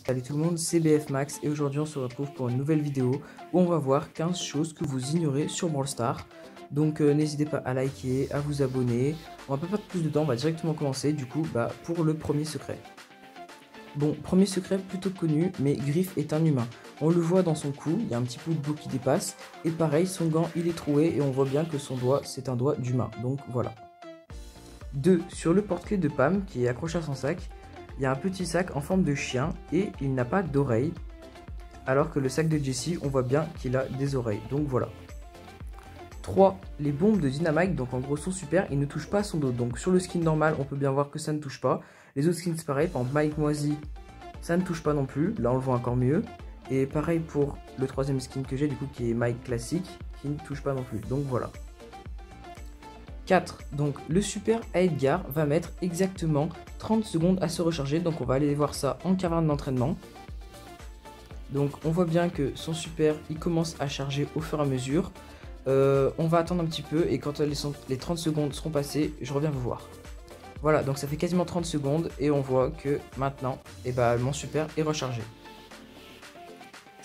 Salut tout le monde, c'est BF Max et aujourd'hui on se retrouve pour une nouvelle vidéo où on va voir 15 choses que vous ignorez sur Brawl Stars. Donc n'hésitez pas à liker, à vous abonner. On va pas perdre plus de temps, on va directement commencer du coup pour le premier secret. Bon, premier secret plutôt connu, mais Griff est un humain. On le voit dans son cou, il y a un petit bout de bout qui dépasse. Et pareil, son gant il est troué et on voit bien que son doigt c'est un doigt d'humain, donc voilà. 2. Sur le porte-clés de Pam qui est accroché à son sac, il y a un petit sac en forme de chien et il n'a pas d'oreilles. Alors que le sac de Jessie, on voit bien qu'il a des oreilles, donc voilà. 3. Les bombes de Dynamite, donc en gros son super, il ne touche pas à son dos. Donc sur le skin normal, on peut bien voir que ça ne touche pas. Les autres skins, c'est pareil, par exemple Mike Moisi, ça ne touche pas non plus, là on le voit encore mieux. Et pareil pour le troisième skin que j'ai, du coup qui est Mike classique, qui ne touche pas non plus, donc voilà. 4. Donc le super à Edgar va mettre exactement 30 secondes à se recharger, donc on va aller voir ça en caverne d'entraînement. Donc on voit bien que son super il commence à charger au fur et à mesure. On va attendre un petit peu et quand les 30 secondes seront passées, je reviens vous voir. Voilà, donc ça fait quasiment 30 secondes et on voit que maintenant, mon super est rechargé.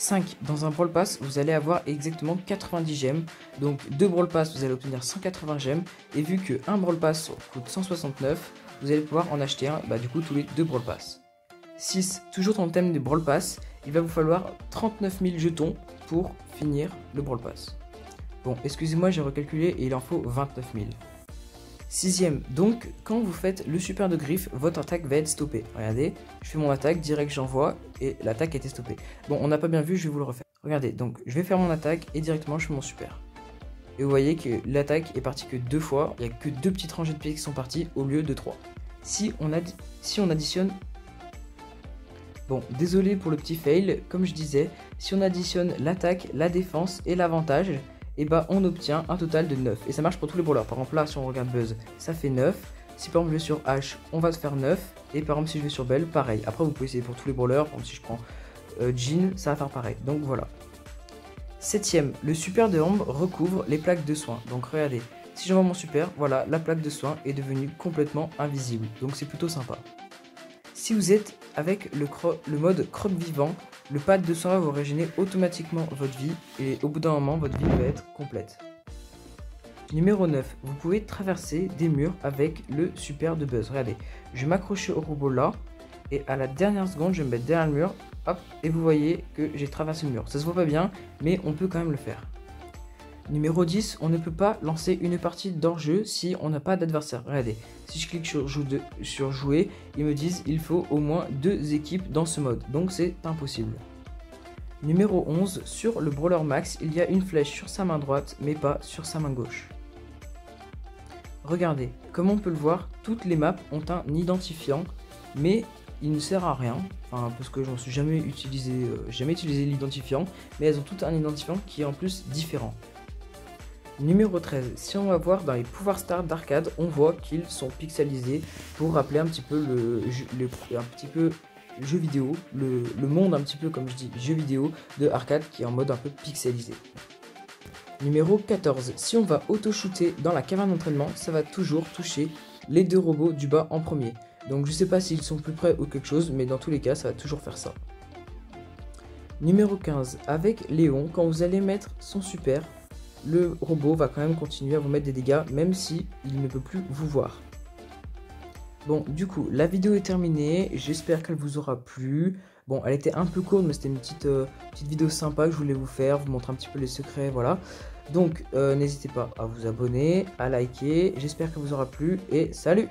5. Dans un Brawl Pass, vous allez avoir exactement 90 gemmes. Donc 2 Brawl Pass, vous allez obtenir 180 gemmes. Et vu que un Brawl Pass coûte 169, vous allez pouvoir en acheter un, du coup tous les 2 Brawl Pass. 6. Toujours dans le thème des Brawl Pass, il va vous falloir 39 000 jetons pour finir le Brawl Pass. Bon, excusez-moi, j'ai recalculé et il en faut 29 000. 6ème, donc quand vous faites le super de Griff, votre attaque va être stoppée. Regardez, je fais mon attaque, direct j'envoie et l'attaque a été stoppée. Bon, on n'a pas bien vu, je vais vous le refaire. Regardez, donc je vais faire mon attaque et directement je fais mon super. Et vous voyez que l'attaque est partie que 2 fois, il n'y a que 2 petites rangées de pieds qui sont parties au lieu de 3. Si on additionne... Bon, désolé pour le petit fail, comme je disais, si on additionne l'attaque, la défense et l'avantage, on obtient un total de 9. Et ça marche pour tous les brawlers. Par exemple, là, si on regarde Buzz, ça fait 9. Si par exemple je vais sur H, on va se faire 9. Et par exemple, si je vais sur Belle, pareil. Après, vous pouvez essayer pour tous les brawlers. Par exemple, si je prends Jean, ça va faire pareil. Donc voilà. 7ème, le super de Ambre recouvre les plaques de soins. Donc regardez, si j'envoie mon super, voilà, la plaque de soins est devenue complètement invisible. Donc c'est plutôt sympa. Si vous êtes avec le mode crotte vivant, le pad de soin va vous régénérer automatiquement votre vie et au bout d'un moment, votre vie va être complète. Numéro 9, vous pouvez traverser des murs avec le super de Buzz. Regardez, je vais m'accrocher au robot là et à la dernière seconde, je vais me mettre derrière le mur, hop, et vous voyez que j'ai traversé le mur. Ça se voit pas bien, mais on peut quand même le faire. Numéro 10, on ne peut pas lancer une partie d'hors-jeu si on n'a pas d'adversaire. Regardez, si je clique sur jouer, ils me disent il faut au moins 2 équipes dans ce mode. Donc c'est impossible. Numéro 11, sur le Brawler Max, il y a une flèche sur sa main droite, mais pas sur sa main gauche. Regardez, comme on peut le voir, toutes les maps ont un identifiant, mais il ne sert à rien. Enfin, parce que je n'en suis jamais utilisé l'identifiant, mais elles ont toutes un identifiant qui est en plus différent. Numéro 13, si on va voir dans les pouvoirs stars d'arcade, on voit qu'ils sont pixelisés pour rappeler un petit peu jeu vidéo, le monde un petit peu comme je dis jeu vidéo de arcade qui est en mode un peu pixelisé. Numéro 14, si on va auto-shooter dans la caverne d'entraînement, ça va toujours toucher les 2 robots du bas en premier. Donc je sais pas s'ils sont plus près ou quelque chose, mais dans tous les cas ça va toujours faire ça. Numéro 15, avec Léon, quand vous allez mettre son super, le robot va quand même continuer à vous mettre des dégâts même si il ne peut plus vous voir. Bon, du coup, la vidéo est terminée, j'espère qu'elle vous aura plu. Bon, elle était un peu courte, mais c'était une petite vidéo sympa que je voulais vous faire, vous montrer un petit peu les secrets, voilà. Donc, n'hésitez pas à vous abonner, à liker, j'espère qu'elle vous aura plu et salut!